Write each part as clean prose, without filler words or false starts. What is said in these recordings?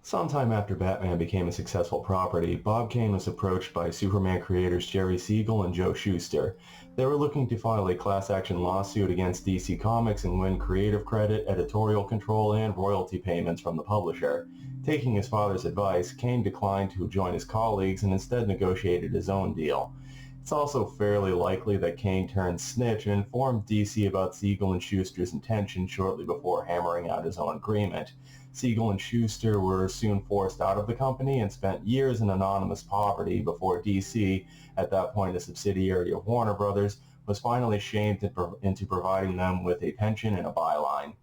Sometime after Batman became a successful property, Bob Kane was approached by Superman creators Jerry Siegel and Joe Shuster. They were looking to file a class action lawsuit against DC Comics and win creative credit, editorial control, and royalty payments from the publisher. Taking his father's advice, Kane declined to join his colleagues and instead negotiated his own deal. It's also fairly likely that Kane turned snitch and informed DC about Siegel and Shuster's intentions shortly before hammering out his own agreement. Siegel and Shuster were soon forced out of the company and spent years in anonymous poverty before DC, at that point a subsidiary of Warner Brothers, was finally shamed into providing them with a pension and a byline.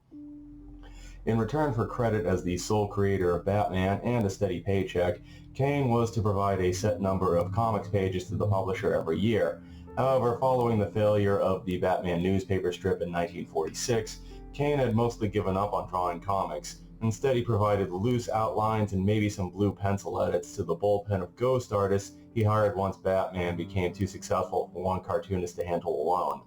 In return for credit as the sole creator of Batman and a steady paycheck, Kane was to provide a set number of comics pages to the publisher every year. However, following the failure of the Batman newspaper strip in 1946, Kane had mostly given up on drawing comics. Instead, he provided loose outlines and maybe some blue pencil edits to the bullpen of ghost artists he hired once Batman became too successful for one cartoonist to handle alone.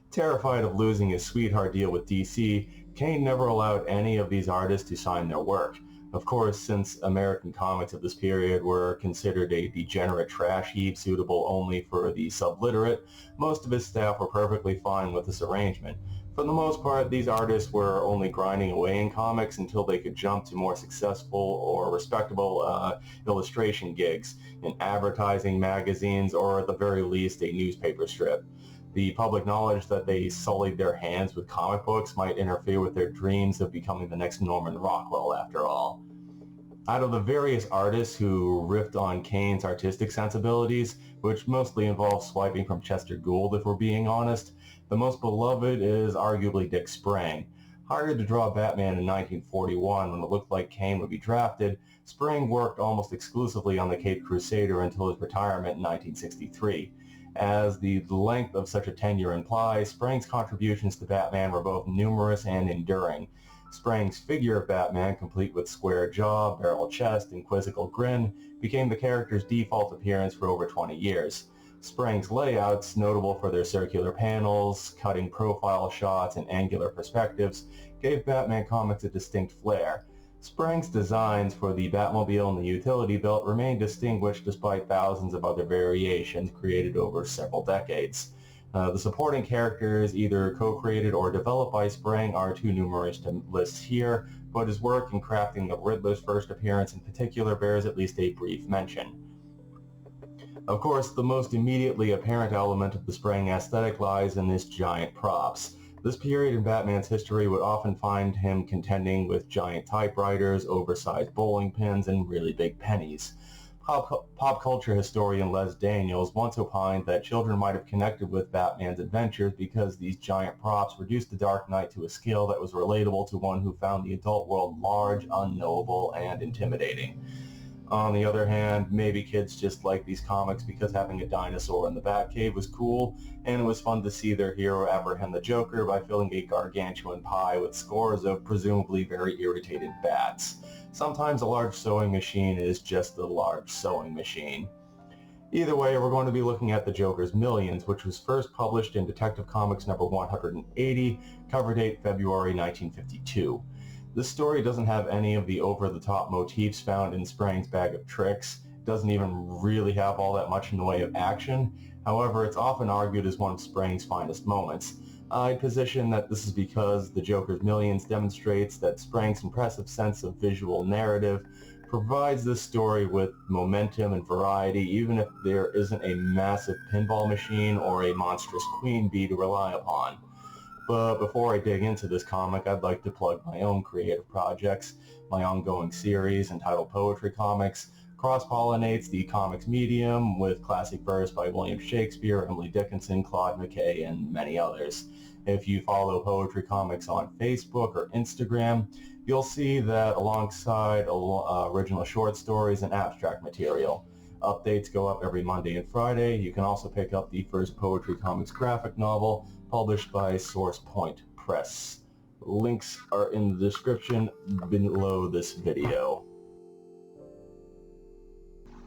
Terrified of losing his sweetheart deal with DC, Kane never allowed any of these artists to sign their work. Of course, since American comics of this period were considered a degenerate trash heap suitable only for the subliterate, most of his staff were perfectly fine with this arrangement. For the most part, these artists were only grinding away in comics until they could jump to more successful or respectable illustration gigs in advertising, magazines, or at the very least a newspaper strip. The public knowledge that they sullied their hands with comic books might interfere with their dreams of becoming the next Norman Rockwell, after all. Out of the various artists who riffed on Kane's artistic sensibilities, which mostly involves swiping from Chester Gould if we're being honest, the most beloved is arguably Dick Sprang. Hired to draw Batman in 1941 when it looked like Kane would be drafted, Sprang worked almost exclusively on the Caped Crusader until his retirement in 1963. As the length of such a tenure implies, Sprang's contributions to Batman were both numerous and enduring. Sprang's figure of Batman, complete with square jaw, barrel chest, and quizzical grin, became the character's default appearance for over 20 years. Sprang's layouts, notable for their circular panels, cutting profile shots, and angular perspectives, gave Batman comics a distinct flair. Sprang's designs for the Batmobile and the utility belt remain distinguished despite thousands of other variations created over several decades. The supporting characters, either co-created or developed by Sprang, are too numerous to list here, but his work in crafting the Riddler's first appearance in particular bears at least a brief mention. Of course, the most immediately apparent element of the Sprang aesthetic lies in his giant props. This period in Batman's history would often find him contending with giant typewriters, oversized bowling pins, and really big pennies. Pop culture historian Les Daniels once opined that children might have connected with Batman's adventures because these giant props reduced the Dark Knight to a scale that was relatable to one who found the adult world large, unknowable, and intimidating. On the other hand, maybe kids just liked these comics because having a dinosaur in the Batcave was cool, and it was fun to see their hero apprehend the Joker by filling a gargantuan pie with scores of presumably very irritated bats. Sometimes a large sewing machine is just a large sewing machine. Either way, we're going to be looking at the Joker's Millions, which was first published in Detective Comics number 180, cover date February 1952. This story doesn't have any of the over-the-top motifs found in Sprang's Bag of Tricks. It doesn't even really have all that much in the way of action. However, it's often argued as one of Sprang's finest moments. I'd position that this is because the Joker's Millions demonstrates that Sprang's impressive sense of visual narrative provides this story with momentum and variety, even if there isn't a massive pinball machine or a monstrous queen bee to rely upon. But before I dig into this comic, I'd like to plug my own creative projects. My ongoing series, entitled Poetry Comics, cross-pollinates the comics medium with classic verse by William Shakespeare, Emily Dickinson, Claude McKay, and many others. If you follow Poetry Comics on Facebook or Instagram, you'll see that alongside original short stories and abstract material. Updates go up every Monday and Friday. You can also pick up the first Poetry Comics graphic novel, published by Source Point Press. Links are in the description below this video.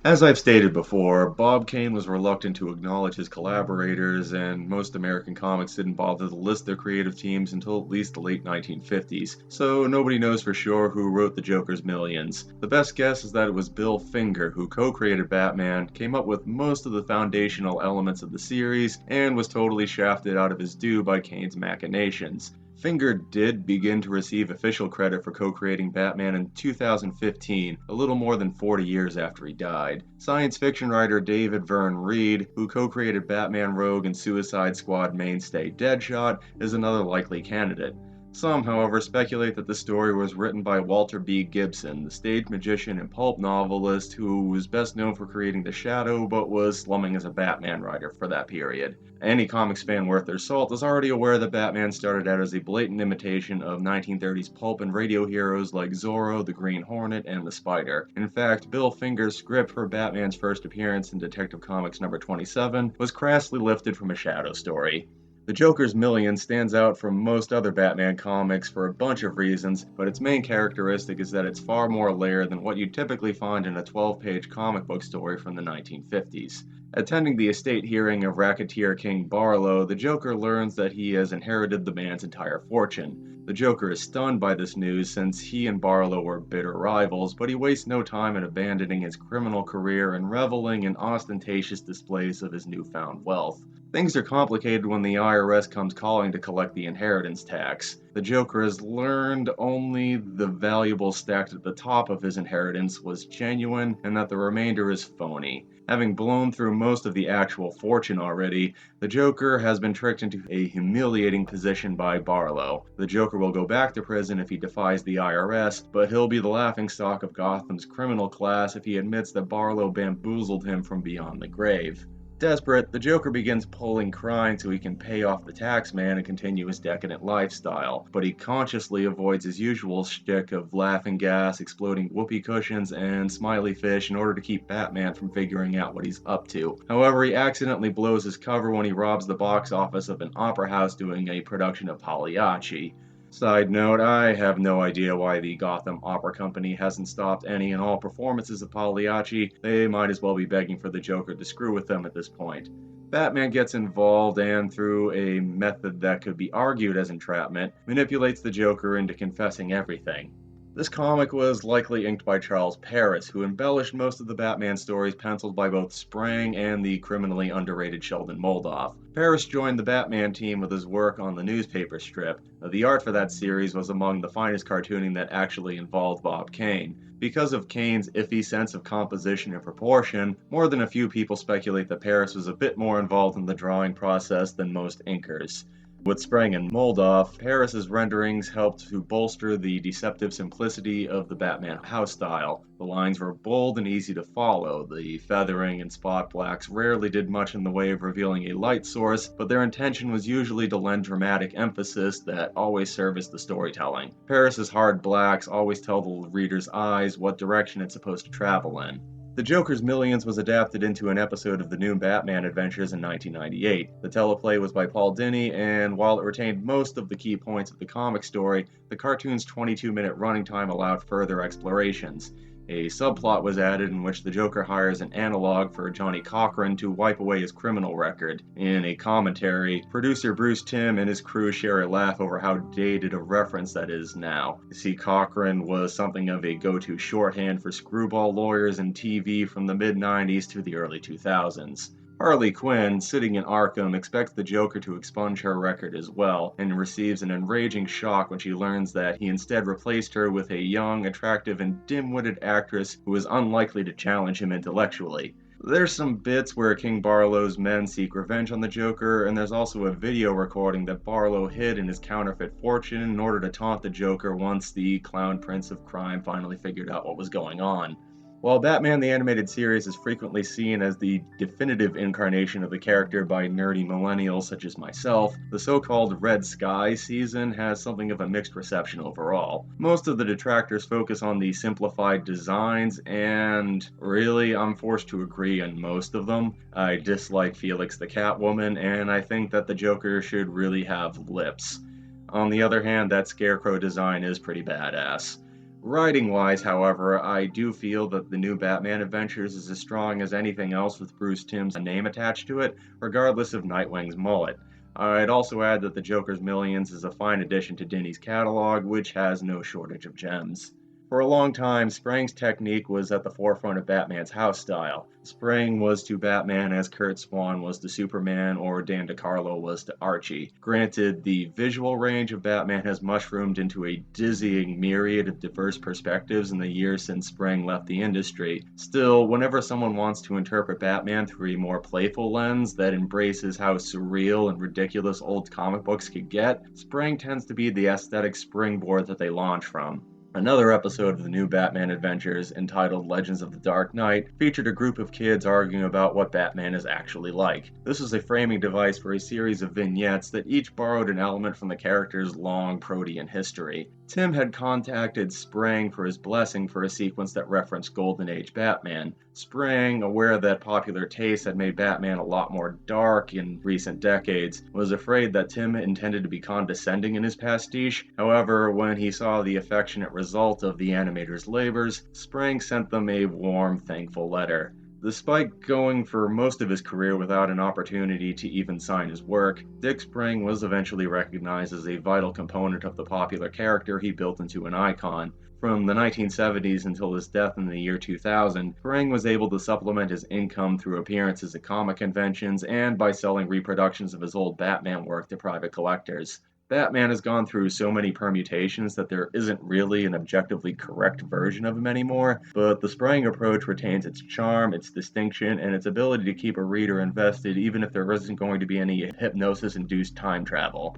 As I've stated before, Bob Kane was reluctant to acknowledge his collaborators, and most American comics didn't bother to list their creative teams until at least the late 1950s, so nobody knows for sure who wrote the Joker's millions. The best guess is that it was Bill Finger, who co-created Batman, came up with most of the foundational elements of the series, and was totally shafted out of his due by Kane's machinations. Finger did begin to receive official credit for co-creating Batman in 2015, a little more than 40 years after he died. Science fiction writer David Verne Reed, who co-created Batman Rogue and Suicide Squad mainstay Deadshot, is another likely candidate. Some, however, speculate that the story was written by Walter B. Gibson, the stage magician and pulp novelist who was best known for creating The Shadow but was slumming as a Batman writer for that period. Any comics fan worth their salt is already aware that Batman started out as a blatant imitation of 1930s pulp and radio heroes like Zorro, the Green Hornet, and the Spider. In fact, Bill Finger's script for Batman's first appearance in Detective Comics number 27 was crassly lifted from a Shadow story. The Joker's Million stands out from most other Batman comics for a bunch of reasons, but its main characteristic is that it's far more layered than what you'd typically find in a 12-page comic book story from the 1950s. Attending the estate hearing of racketeer King Barlow, the Joker learns that he has inherited the man's entire fortune. The Joker is stunned by this news since he and Barlow were bitter rivals, but he wastes no time in abandoning his criminal career and reveling in ostentatious displays of his newfound wealth. Things are complicated when the IRS comes calling to collect the inheritance tax. The Joker has learned only the valuables stacked at the top of his inheritance was genuine and that the remainder is phony. Having blown through most of the actual fortune already, the Joker has been tricked into a humiliating position by Barlow. The Joker will go back to prison if he defies the IRS, but he'll be the laughingstock of Gotham's criminal class if he admits that Barlow bamboozled him from beyond the grave. Desperate, the Joker begins pulling crime so he can pay off the tax man and continue his decadent lifestyle, but he consciously avoids his usual shtick of laughing gas, exploding whoopee cushions, and smiley fish in order to keep Batman from figuring out what he's up to. However, he accidentally blows his cover when he robs the box office of an opera house doing a production of Pagliacci. Side note, I have no idea why the Gotham Opera Company hasn't stopped any and all performances of Pagliacci. They might as well be begging for the Joker to screw with them at this point. Batman gets involved and, through a method that could be argued as entrapment, manipulates the Joker into confessing everything. This comic was likely inked by Charles Paris, who embellished most of the Batman stories penciled by both Sprang and the criminally underrated Sheldon Moldoff. Paris joined the Batman team with his work on the newspaper strip. The art for that series was among the finest cartooning that actually involved Bob Kane. Because of Kane's iffy sense of composition and proportion, more than a few people speculate that Paris was a bit more involved in the drawing process than most inkers. With Sprang and Moldoff, Paris's renderings helped to bolster the deceptive simplicity of the Batman house style. The lines were bold and easy to follow. The feathering and spot blacks rarely did much in the way of revealing a light source, but their intention was usually to lend dramatic emphasis that always serviced the storytelling. Paris's hard blacks always tell the reader's eyes what direction it's supposed to travel in. The Joker's Millions was adapted into an episode of the new Batman Adventures in 1998. The teleplay was by Paul Dini, and while it retained most of the key points of the comic story, the cartoon's 22-minute running time allowed further explorations. A subplot was added in which the Joker hires an analog for Johnny Cochran to wipe away his criminal record. In a commentary, producer Bruce Timm and his crew share a laugh over how dated a reference that is now. You see, Cochran was something of a go-to shorthand for screwball lawyers in TV from the mid-90s to the early 2000s. Harley Quinn, sitting in Arkham, expects the Joker to expunge her record as well, and receives an enraging shock when she learns that he instead replaced her with a young, attractive, and dim-witted actress who is unlikely to challenge him intellectually. There's some bits where King Barlow's men seek revenge on the Joker, and there's also a video recording that Barlow hid in his counterfeit fortune in order to taunt the Joker once the clown prince of crime finally figured out what was going on. While Batman the Animated Series is frequently seen as the definitive incarnation of the character by nerdy millennials such as myself, the so-called Red Sky season has something of a mixed reception overall. Most of the detractors focus on the simplified designs, and really, I'm forced to agree on most of them. I dislike Felix the Catwoman, and I think that the Joker should really have lips. On the other hand, that Scarecrow design is pretty badass. Writing-wise, however, I do feel that the new Batman Adventures is as strong as anything else with Bruce Timm's name attached to it, regardless of Nightwing's mullet. I'd also add that the Joker's Millions is a fine addition to Denny's catalog, which has no shortage of gems. For a long time, Sprang's technique was at the forefront of Batman's house style. Sprang was to Batman as Curt Swan was to Superman or Dan DeCarlo was to Archie. Granted, the visual range of Batman has mushroomed into a dizzying myriad of diverse perspectives in the years since Sprang left the industry. Still, whenever someone wants to interpret Batman through a more playful lens that embraces how surreal and ridiculous old comic books could get, Sprang tends to be the aesthetic springboard that they launch from. Another episode of the new Batman Adventures, entitled Legends of the Dark Knight, featured a group of kids arguing about what Batman is actually like. This was a framing device for a series of vignettes that each borrowed an element from the character's long protean history. Tim had contacted Sprang for his blessing for a sequence that referenced Golden Age Batman. Sprang, aware that popular taste had made Batman a lot more dark in recent decades, was afraid that Tim intended to be condescending in his pastiche. However, when he saw the affectionate result of the animator's labors, Sprang sent them a warm, thankful letter. Despite going for most of his career without an opportunity to even sign his work, Dick Sprang was eventually recognized as a vital component of the popular character he built into an icon. From the 1970s until his death in the year 2000, Sprang was able to supplement his income through appearances at comic conventions and by selling reproductions of his old Batman work to private collectors. Batman has gone through so many permutations that there isn't really an objectively correct version of him anymore, but the Sprang approach retains its charm, its distinction, and its ability to keep a reader invested even if there isn't going to be any hypnosis-induced time travel.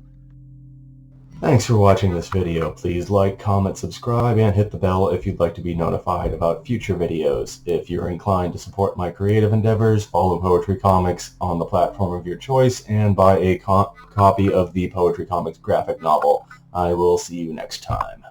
Thanks for watching this video. Please like, comment, subscribe, and hit the bell if you'd like to be notified about future videos. If you're inclined to support my creative endeavors, follow Poetry Comics on the platform of your choice and buy a copy of the Poetry Comics graphic novel. I will see you next time.